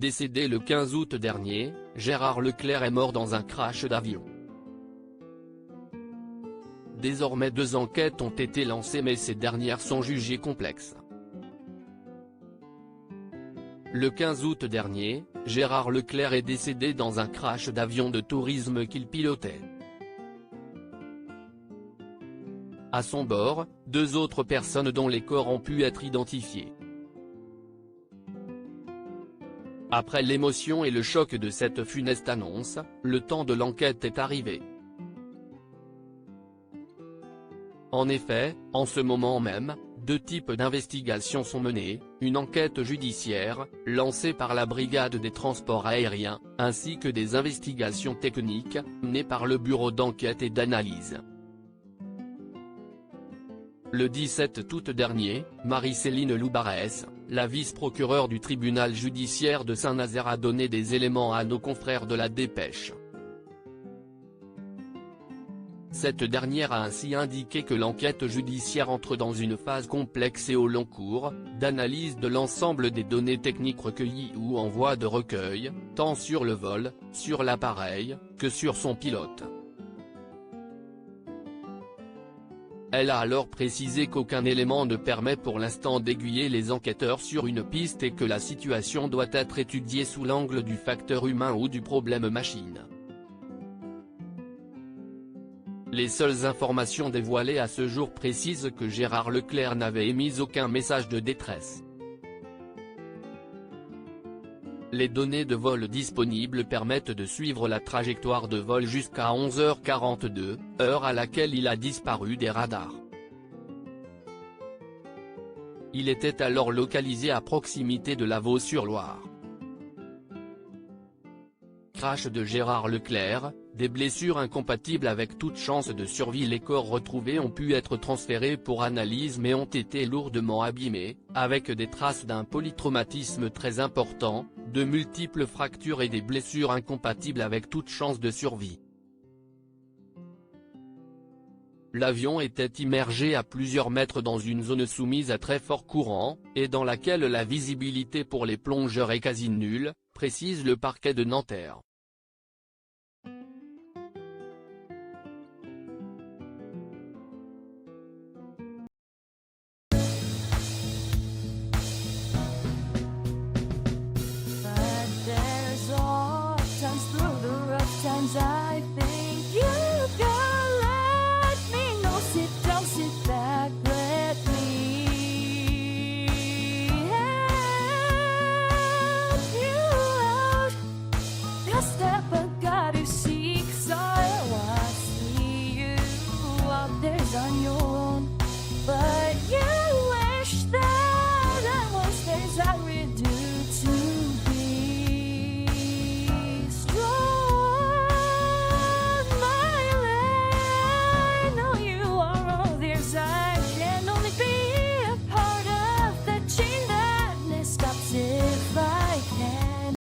décédé le 15 août dernier, Gérard Leclerc est mort dans un crash d'avion. Désormais 2 enquêtes ont été lancées mais ces dernières sont jugées complexes. Le 15 août dernier, Gérard Leclerc est décédé dans un crash d'avion de tourisme qu'il pilotait. À son bord, 2 autres personnes dont les corps ont pu être identifiés. Après l'émotion et le choc de cette funeste annonce, le temps de l'enquête est arrivé. En effet, en ce moment même, 2 types d'investigations sont menées, une enquête judiciaire, lancée par la Brigade des transports aériens, ainsi que des investigations techniques, menées par le Bureau d'enquête et d'analyse. Le 17 août dernier, Marie-Céline Loubarès, la vice-procureure du tribunal judiciaire de Saint-Nazaire a donné des éléments à nos confrères de La Dépêche. Cette dernière a ainsi indiqué que l'enquête judiciaire entre dans une phase complexe et au long cours, d'analyse de l'ensemble des données techniques recueillies ou en voie de recueil, tant sur le vol, sur l'appareil, que sur son pilote. Elle a alors précisé qu'aucun élément ne permet pour l'instant d'aiguiller les enquêteurs sur une piste et que la situation doit être étudiée sous l'angle du facteur humain ou du problème machine. Les seules informations dévoilées à ce jour précisent que Gérard Leclerc n'avait émis aucun message de détresse. Les données de vol disponibles permettent de suivre la trajectoire de vol jusqu'à 11h42, heure à laquelle il a disparu des radars. Il était alors localisé à proximité de la Vaux-sur-Loire. Crash de Gérard Leclerc, des blessures incompatibles avec toute chance de survie. Les corps retrouvés ont pu être transférés pour analyse mais ont été lourdement abîmés, avec des traces d'un polytraumatisme très important, de multiples fractures et des blessures incompatibles avec toute chance de survie. L'avion était immergé à plusieurs mètres dans une zone soumise à très fort courant, et dans laquelle la visibilité pour les plongeurs est quasi nulle, précise le parquet de Nanterre.